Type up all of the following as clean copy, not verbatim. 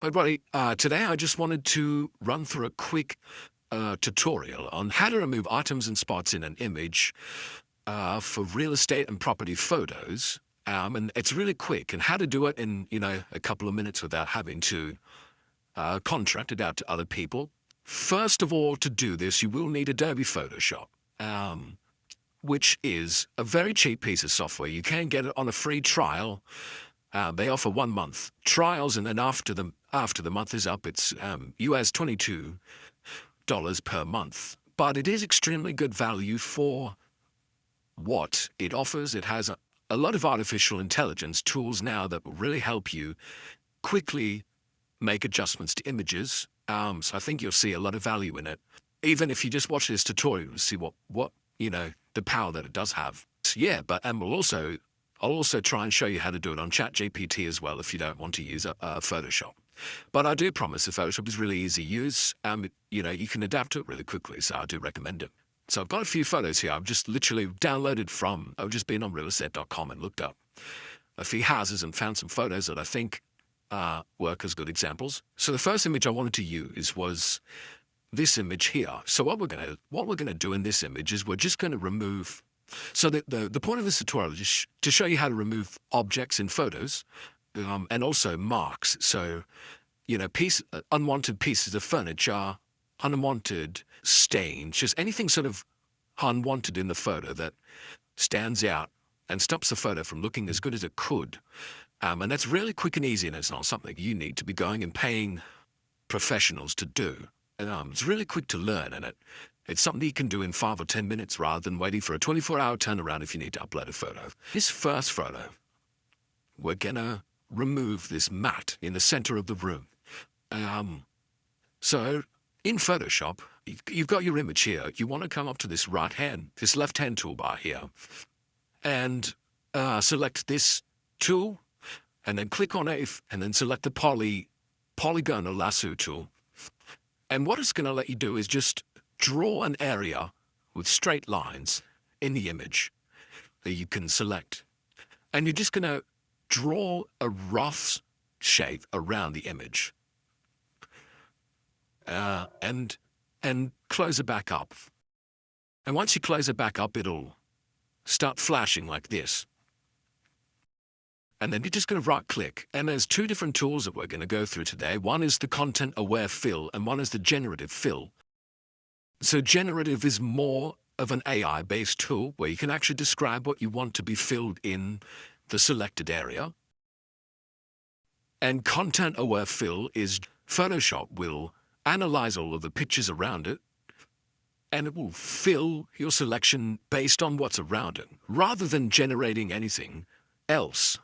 Everybody, today I just wanted to run through a quick tutorial on how to remove items and spots in an image for real estate and property photos. And it's really quick, and how to do it in, a couple of minutes without having to contract it out to other people. First of all, to do this, you will need Adobe Photoshop, which is a very cheap piece of software. You can get it on a free trial. They offer 1 month trials, and then after the month is up, it's US $22 per month. But it is extremely good value for what it offers. It has a lot of artificial intelligence tools now that will really help you quickly make adjustments to images. So I think you'll see a lot of value in it. Even if you just watch this tutorial, see what the power that it does have. So yeah, and I'll also try and show you how to do it on ChatGPT as well if you don't want to use Photoshop. But I do promise that Photoshop is really easy to use. You can adapt to it really quickly, so I do recommend it. So I've got a few photos here I've just literally downloaded from. I've just been on realestate.com and looked up a few houses and found some photos that I think work as good examples. So the first image I wanted to use was this image here. So what we're gonna do in this image is we're just going to remove. So the point of this tutorial is to show you how to remove objects in photos, and also marks. So, unwanted pieces of furniture, unwanted stains, just anything sort of unwanted in the photo that stands out and stops the photo from looking as good as it could. And that's really quick and easy, and it's not something you need to be going and paying professionals to do. And it's really quick to learn, and it's something you can do in 5 or 10 minutes rather than waiting for a 24-hour turnaround if you need to upload a photo. This first photo, we're gonna remove this mat in the center of the room. So in Photoshop, you've got your image here. You want to come up to this left-hand toolbar here, and select this tool, and then click on it, and then select the polygonal lasso tool. And what it's going to let you do is just draw an area with straight lines in the image that you can select. And you're just going to draw a rough shape around the image. And close it back up. And once you close it back up, it'll start flashing like this. And then you're just going to right-click. And there's 2 different tools that we're going to go through today. One is the content-aware fill, and one is the generative fill. So generative is more of an AI-based tool where you can actually describe what you want to be filled in the selected area. And content-aware fill is Photoshop will analyze all of the pictures around it, and it will fill your selection based on what's around it, rather than generating anything else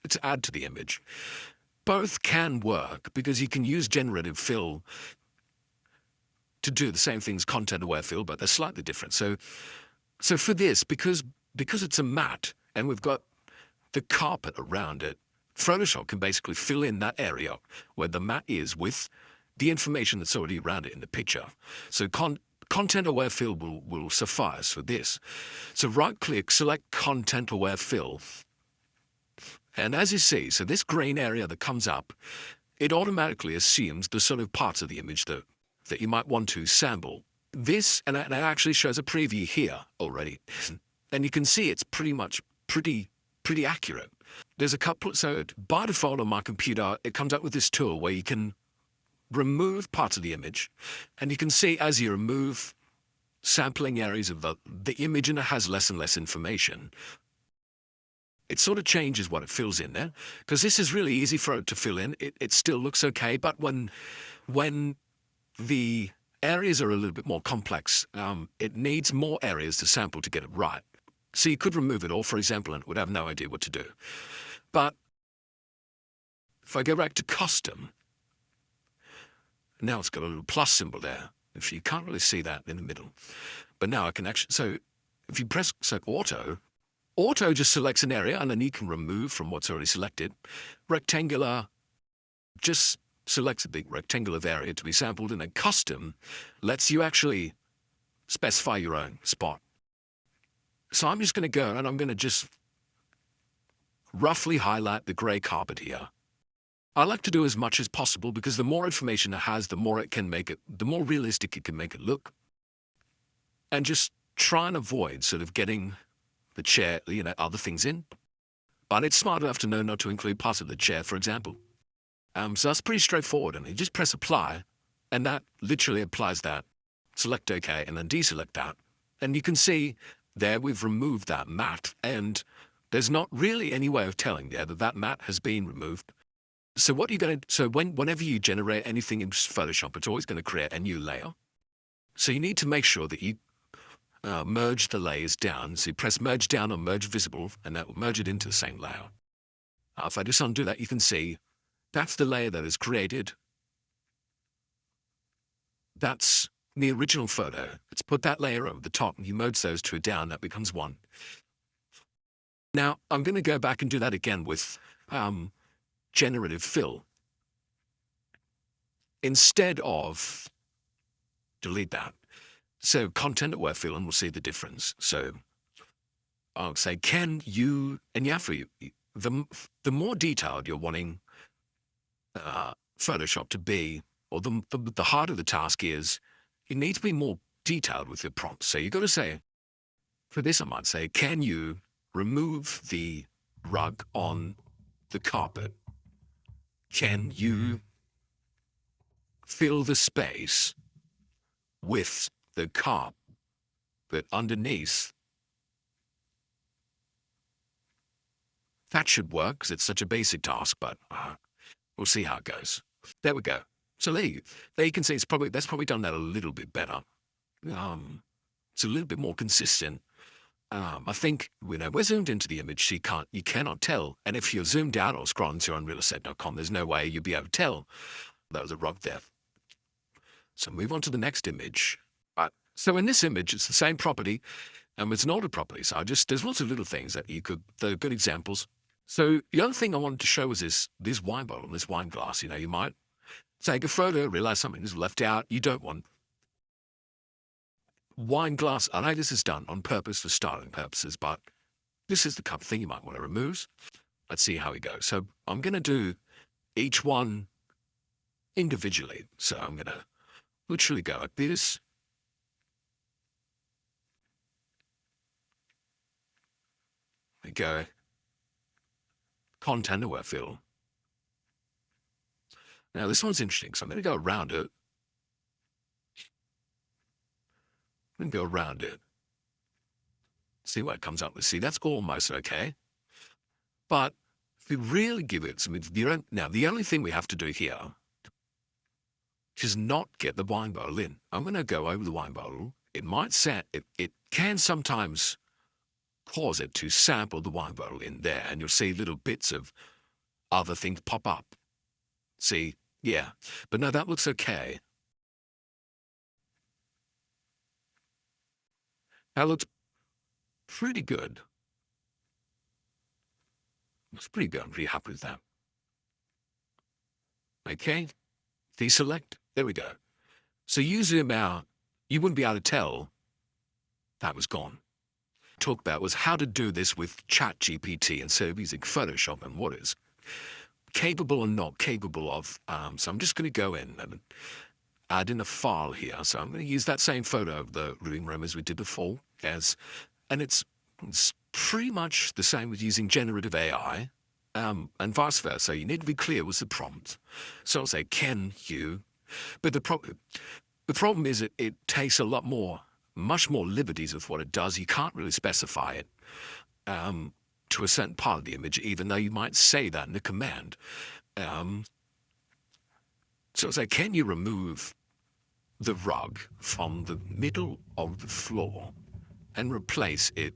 to add to the image. Both can work because you can use generative fill to do the same things content-aware fill, but they're slightly different. So for this, because it's a mat and we've got the carpet around it, Photoshop can basically fill in that area where the mat is with the information that's already around it in the picture. So content-aware fill will suffice for this. So right-click, select content-aware fill. And as you see, so this green area that comes up, it automatically assumes the sort of parts of the image that you might want to sample. This, and it actually shows a preview here already. And you can see it's pretty accurate. There's a couple, so by default on my computer, it comes up with this tool where you can remove parts of the image. And you can see as you remove sampling areas of the image, and it has less and less information, it sort of changes what it fills in there, because this is really easy for it to fill in. It still looks okay, but when the areas are a little bit more complex, it needs more areas to sample to get it right. So you could remove it all, for example, and it would have no idea what to do. But if I go back to custom, now it's got a little plus symbol there. If you can't really see that in the middle, but now I can actually. So if you press Auto just selects an area, and then you can remove from what's already selected. Rectangular just selects a big rectangular area to be sampled, and then custom lets you actually specify your own spot. So I'm just going to go, and I'm going to just roughly highlight the grey carpet here. I like to do as much as possible because the more information it has, the more it can make it, the more realistic it can make it look. And just try and avoid sort of getting the chair, other things in. But it's smart enough to know not to include parts of the chair, for example. So that's pretty straightforward. And you just press apply, and that literally applies that. Select OK, and then deselect that. And you can see there we've removed that matte, and there's not really any way of telling there that that matte has been removed. So what you're going to, so whenever you generate anything in Photoshop, it's always going to create a new layer. So you need to make sure that you merge the layers down. So you press merge down or merge visible, and that will merge it into the same layer. If I just undo that, you can see that's the layer that is created. That's the original photo. Let's put that layer over the top, and you merge those two down, that becomes one. Now, I'm going to go back and do that again with generative fill. Instead of delete that. So content-aware fill, and we'll see the difference. So I'll say, can you, and yeah, for you, the more detailed you're wanting Photoshop to be, or the harder the task is, you need to be more detailed with your prompts. So you've got to say, for this I might say, can you remove the rug on the carpet? Can you fill the space with the carpet underneath? That should work because it's such a basic task, but we'll see how it goes. There we go. So there you can see that's probably done that a little bit better. It's a little bit more consistent. I think we're zoomed into the image, so you cannot tell. And if you're zoomed out or scrolling to unrealestate.com, there's no way you'll be able to tell that was a rug there. So move on to the next image. So in this image, it's the same property, and it's an older property. So there's lots of little things that they're good examples. So the other thing I wanted to show was this wine bottle, this wine glass. You might take a photo, realize something is left out. You don't want wine glass. I know this is done on purpose for styling purposes, but this is the kind of thing you might want to remove. Let's see how we go. So I'm going to do each one individually. So I'm going to literally go like this. We go content-aware fill. Now this one's interesting, so I'm going to go around it. I'm going to go around it. See what comes up with. See, that's almost okay. But if we really give it some, now the only thing we have to do here is not get the wine bottle in. I'm going to go over the wine bottle. It might it can sometimes cause it to sample the wine bottle in there, and you'll see little bits of other things pop up. See, yeah, but no, that looks okay. That looks pretty good. Looks pretty good. I'm pretty happy with that. Okay, deselect. There we go. So you zoom out, you wouldn't be able to tell that was gone. Talk about was how to do this with ChatGPT instead of using Photoshop and what is capable and not capable of. So I'm just going to go in and add in a file here. So I'm going to use that same photo of the living room as we did before, and it's pretty much the same with using generative AI, and vice versa. You need to be clear with the prompt. So I'll say, can you? But the problem is it takes much more liberties with what it does. You can't really specify it to a certain part of the image, even though you might say that in the command. So I'll say, can you remove the rug from the middle of the floor and replace it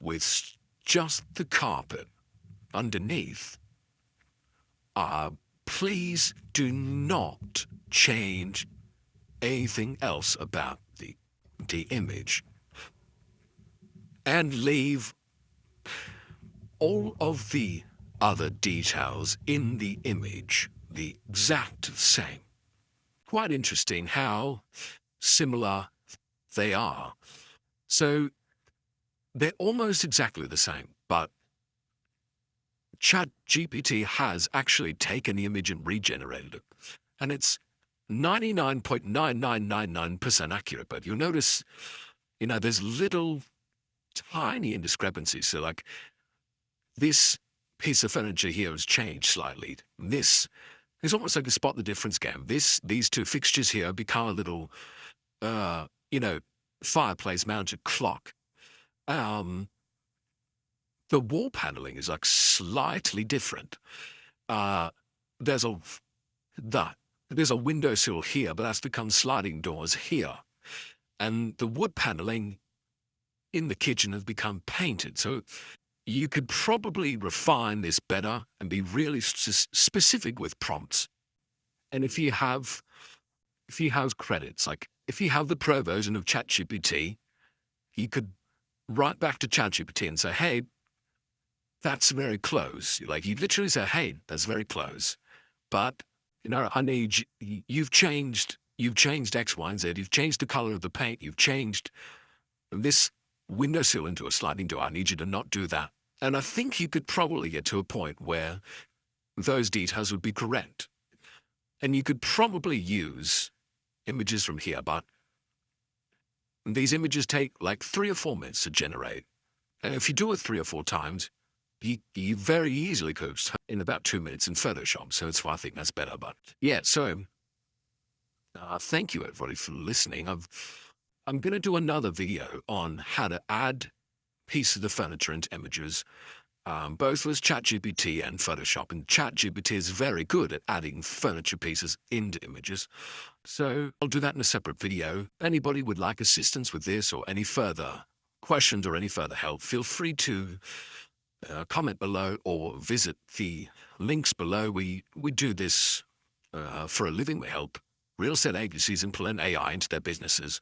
with just the carpet underneath? Please do not change anything else about the image, and leave all of the other details in the image the exact same. Quite interesting how similar they are. So they're almost exactly the same, but ChatGPT has actually taken the image and regenerated it, and it's 99.9999% accurate. But you'll notice, there's little tiny indiscrepancies. So, like, this piece of furniture here has changed slightly. This is almost like a spot the difference game. These two fixtures here become a little, uh, you know, fireplace mounted clock. Um, the wall paneling is like slightly different. Uh, there's a that there's a windowsill here, but that's become sliding doors here, and the wood paneling in the kitchen has become painted. So you could probably refine this better and be really specific with prompts. And if you have credits, like if you have the pro version of ChatGPT, you could write back to ChatGPT and say, "Hey, that's very close." Like you literally say, "Hey, that's very close," but I need you've changed X, Y, and Z. You've changed the color of the paint. You've changed this windowsill into a sliding door. I need you to not do that. And I think you could probably get to a point where those details would be correct. And you could probably use images from here, but these images take like 3 or 4 minutes to generate. And if you do it 3 or 4 times, you very easily could in about 2 minutes in Photoshop. So that's why I think that's better. But yeah, so thank you everybody for listening. I'm going to do another video on how to add pieces of furniture into images, both with ChatGPT and Photoshop. And ChatGPT is very good at adding furniture pieces into images. So I'll do that in a separate video. If anybody would like assistance with this or any further questions or any further help, feel free to comment below or visit the links below. We do this for a living. We help real estate agencies implement AI into their businesses.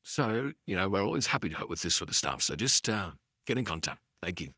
So, we're always happy to help with this sort of stuff. So just get in contact. Thank you.